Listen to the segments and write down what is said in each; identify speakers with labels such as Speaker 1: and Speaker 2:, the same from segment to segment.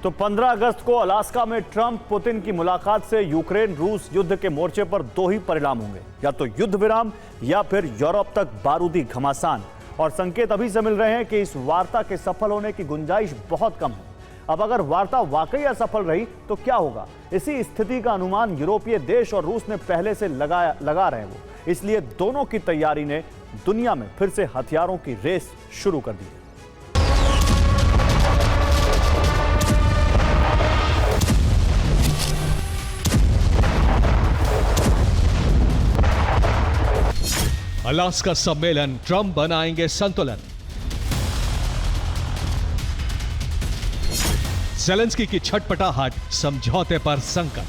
Speaker 1: तो 15 अगस्त को अलास्का में ट्रंप पुतिन की मुलाकात से यूक्रेन रूस युद्ध के मोर्चे पर दो ही परिणाम होंगे, या तो युद्ध विराम या फिर यूरोप तक बारूदी घमासान। और संकेत अभी से मिल रहे हैं कि इस वार्ता के सफल होने की गुंजाइश बहुत कम है। अब अगर वार्ता वाकई असफल रही तो क्या होगा? इसी स्थिति का अनुमान यूरोपीय देश और रूस ने पहले से लगा रहे हैं वो। इसलिए दोनों की तैयारी ने दुनिया में फिर से हथियारों की रेस शुरू कर दी है।
Speaker 2: अलास्का सम्मेलन, ट्रंप बनाएंगे संतुलन। ज़ेलेंस्की की छटपटाहट, समझौते पर संकट।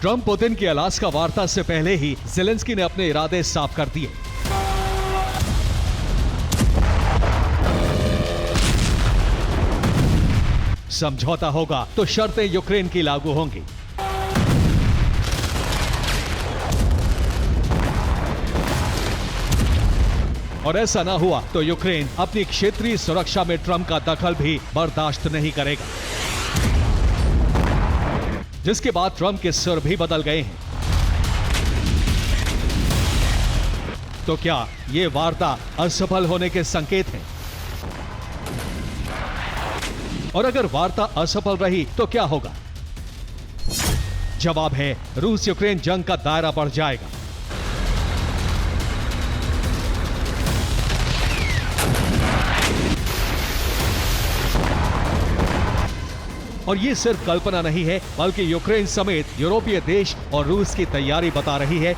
Speaker 2: ट्रंप पुतिन की अलास्का वार्ता से पहले ही ज़ेलेंस्की ने अपने इरादे साफ कर दिए। समझौता होगा तो शर्तें यूक्रेन की लागू होंगी। और ऐसा ना हुआ तो यूक्रेन अपनी क्षेत्रीय सुरक्षा में ट्रंप का दखल भी बर्दाश्त नहीं करेगा, जिसके बाद ट्रंप के सुर भी बदल गए हैं। तो क्या ये वार्ता असफल होने के संकेत हैं? और अगर वार्ता असफल रही तो क्या होगा? जवाब है, रूस यूक्रेन जंग का दायरा बढ़ जाएगा। और यह सिर्फ कल्पना नहीं है, बल्कि यूक्रेन समेत यूरोपीय देश और रूस की तैयारी बता रही है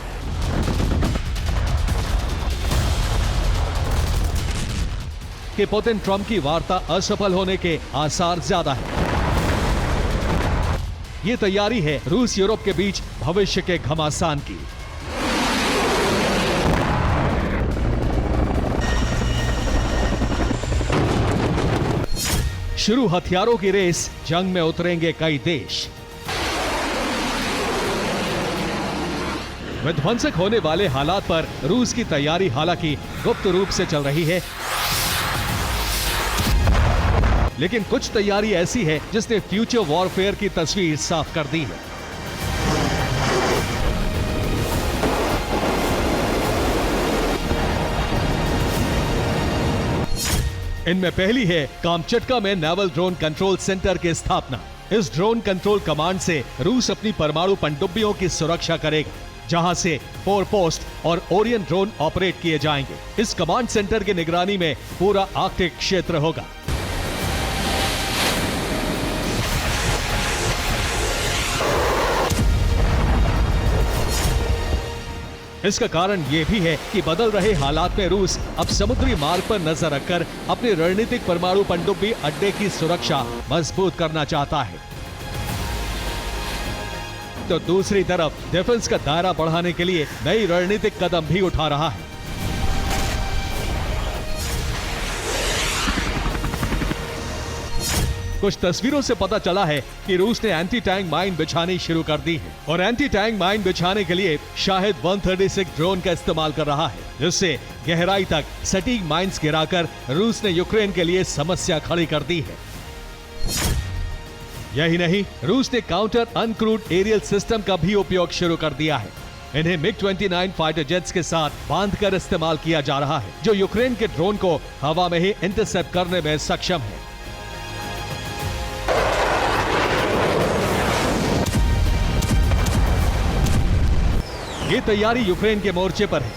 Speaker 2: कि पुतिन ट्रंप की वार्ता असफल होने के आसार ज्यादा है। यह तैयारी है रूस यूरोप के बीच भविष्य के घमासान की। शुरू हथियारों की रेस, जंग में उतरेंगे कई देश। विध्वंसक होने वाले हालात पर रूस की तैयारी हालांकि गुप्त रूप से चल रही है, लेकिन कुछ तैयारी ऐसी है जिसने फ्यूचर वॉरफेयर की तस्वीर साफ कर दी है। इनमें पहली है कामचटका में नेवल ड्रोन कंट्रोल सेंटर की स्थापना। इस ड्रोन कंट्रोल कमांड से रूस अपनी परमाणु पनडुब्बियों की सुरक्षा करेगा, जहां से फोरपोस्ट और ओरियन ड्रोन ऑपरेट किए जाएंगे। इस कमांड सेंटर की निगरानी में पूरा आर्कटिक क्षेत्र होगा। इसका कारण यह भी है कि बदल रहे हालात में रूस अब समुद्री मार्ग पर नजर रखकर अपनी रणनीतिक परमाणु पनडुब्बी अड्डे की सुरक्षा मजबूत करना चाहता है। तो दूसरी तरफ डिफेंस का दायरा बढ़ाने के लिए नई रणनीतिक कदम भी उठा रहा है। कुछ तस्वीरों से पता चला है कि रूस ने एंटी टैंक माइन बिछानी शुरू कर दी है और एंटी टैंक माइन बिछाने के लिए शाहिद 136 ड्रोन का इस्तेमाल कर रहा है, जिससे गहराई तक सटीक माइंस गिराकर रूस ने यूक्रेन के लिए समस्या खड़ी कर दी है। यही नहीं, रूस ने काउंटर अनक्रूड एरियल सिस्टम का भी उपयोग शुरू कर दिया है। इन्हें MiG-29 फाइटर जेट्स के साथ बांधकर इस्तेमाल किया जा रहा है, जो यूक्रेन के ड्रोन को हवा में ही इंटरसेप्ट करने में सक्षम है। ये तैयारी यूक्रेन के मोर्चे पर है,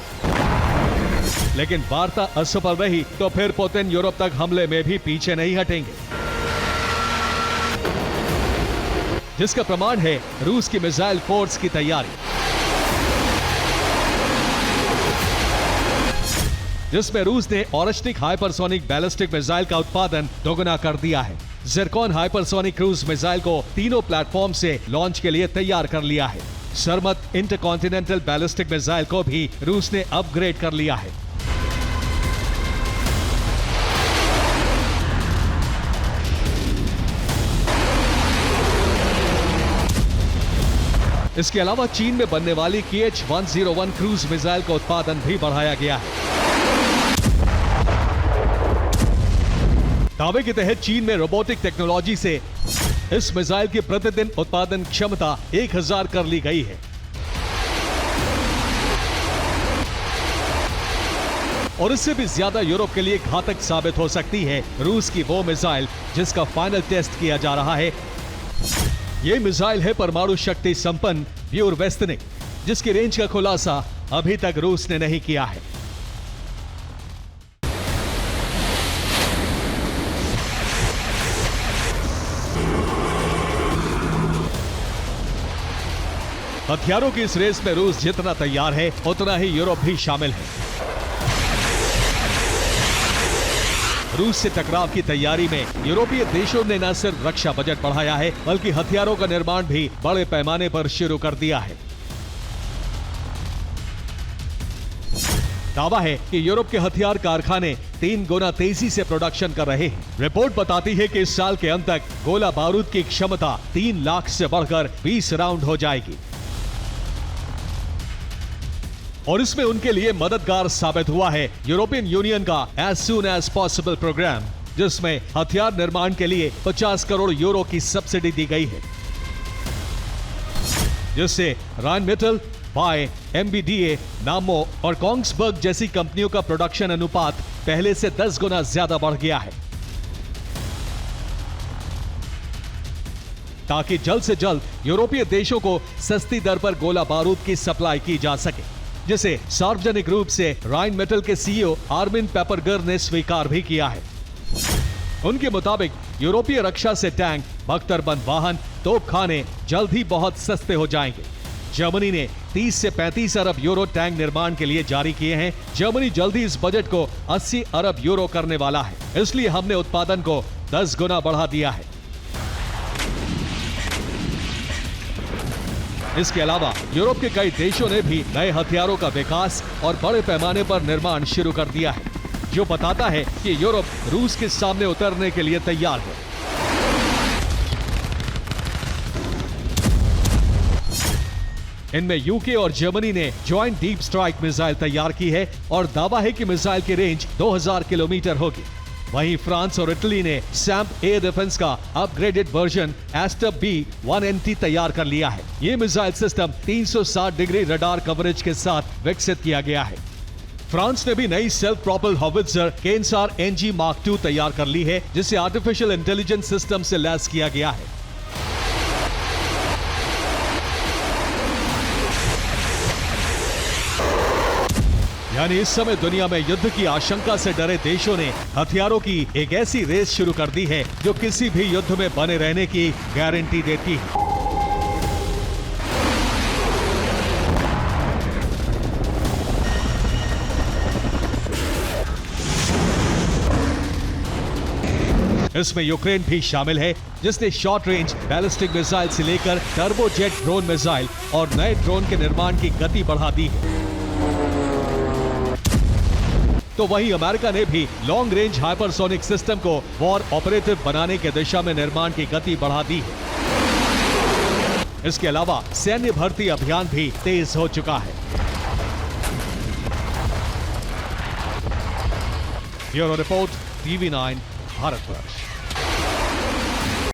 Speaker 2: लेकिन वार्ता असफल रही तो फिर पुतिन यूरोप तक हमले में भी पीछे नहीं हटेंगे, जिसका प्रमाण है रूस की मिसाइल फोर्स की तैयारी, जिसमें रूस ने ऑरेस्टिक हाइपरसोनिक बैलिस्टिक मिसाइल का उत्पादन दोगुना कर दिया है। ज़िरकॉन हाइपरसोनिक क्रूज मिसाइल को तीनों प्लेटफॉर्म से लॉन्च के लिए तैयार कर लिया है। सरमत इंटरकॉन्टिनेंटल बैलिस्टिक मिसाइल को भी रूस ने अपग्रेड कर लिया है। इसके अलावा चीन में बनने वाली KH-101 क्रूज मिसाइल का उत्पादन भी बढ़ाया गया है। दावे के तहत चीन में रोबोटिक टेक्नोलॉजी से इस मिसाइल की प्रतिदिन उत्पादन क्षमता 1000 कर ली गई है और इससे भी ज्यादा यूरोप के लिए घातक साबित हो सकती है रूस की वो मिसाइल जिसका फाइनल टेस्ट किया जा रहा है। ये मिसाइल है परमाणु शक्ति संपन्न ब्यूरवेस्टनिक, जिसकी रेंज का खुलासा अभी तक रूस ने नहीं किया है। हथियारों की इस रेस में रूस जितना तैयार है उतना ही यूरोप भी शामिल है। रूस से टकराव की तैयारी में यूरोपीय देशों ने न सिर्फ रक्षा बजट बढ़ाया है बल्कि हथियारों का निर्माण भी बड़े पैमाने पर शुरू कर दिया है। दावा है कि यूरोप के हथियार कारखाने 3 गुना तेजी से प्रोडक्शन कर रहे हैं। रिपोर्ट बताती है कि इस साल के अंत तक गोला बारूद की क्षमता 3 लाख से बढ़कर 20 राउंड हो जाएगी और इसमें उनके लिए मददगार साबित हुआ है यूरोपियन यूनियन का as soon as possible programme, जिसमें हथियार निर्माण के लिए 50 करोड़ यूरो की सब्सिडी दी गई है, जिससे राइनमेटल, बाय, MBDA, नामो और कोंग्सबर्ग जैसी कंपनियों का प्रोडक्शन अनुपात पहले से 10 गुना ज्यादा बढ़ गया है, ताकि जल्द से जल्द यूरोपीय देशों को सस्ती दर पर गोला बारूद की सप्लाई की जा सके, जिसे सार्वजनिक रूप से राइनमेटल के CEO आर्मिन पेपरगर ने स्वीकार भी किया है। उनके मुताबिक यूरोपीय रक्षा से टैंक, बख्तरबंद वाहन, तोपखाने जल्द ही बहुत सस्ते हो जाएंगे। जर्मनी ने 30 से 35 अरब यूरो टैंक निर्माण के लिए जारी किए हैं। जर्मनी जल्द ही इस बजट को 80 अरब यूरो करने वाला है, इसलिए हमने उत्पादन को 10 गुना बढ़ा दिया है। इसके अलावा यूरोप के कई देशों ने भी नए हथियारों का विकास और बड़े पैमाने पर निर्माण शुरू कर दिया है, जो बताता है कि यूरोप रूस के सामने उतरने के लिए तैयार है। इनमें यूके और जर्मनी ने ज्वाइंट डीप स्ट्राइक मिसाइल तैयार की है और दावा है कि मिसाइल की रेंज 2000 किलोमीटर होगी। वहीं फ्रांस और इटली ने सैम्प एयर डिफेंस का अपग्रेडेड वर्जन एस्टर B1NT तैयार कर लिया है। ये missile system 360 degree radar coverage के साथ विकसित किया गया है। फ्रांस ने भी नई self propelled howitzer cancer NG Mark II तैयार कर ली है, जिसे आर्टिफिशियल इंटेलिजेंस सिस्टम से लैस किया गया है। यानी इस समय दुनिया में युद्ध की आशंका से डरे देशों ने हथियारों की एक ऐसी रेस शुरू कर दी है जो किसी भी युद्ध में बने रहने की गारंटी देती है। इसमें यूक्रेन भी शामिल है, जिसने शॉर्ट रेंज बैलिस्टिक मिसाइल से लेकर टर्बोजेट ड्रोन मिसाइल और नए ड्रोन के निर्माण की गति बढ़ा दी है। तो वहीं अमेरिका ने भी लॉन्ग रेंज हाइपरसोनिक सिस्टम को वॉर ऑपरेटिव बनाने के दिशा में निर्माण की गति बढ़ा दी है। इसके अलावा सैन्य भर्ती अभियान भी तेज हो चुका है। Bureau report, TV9 Bharatvarsh.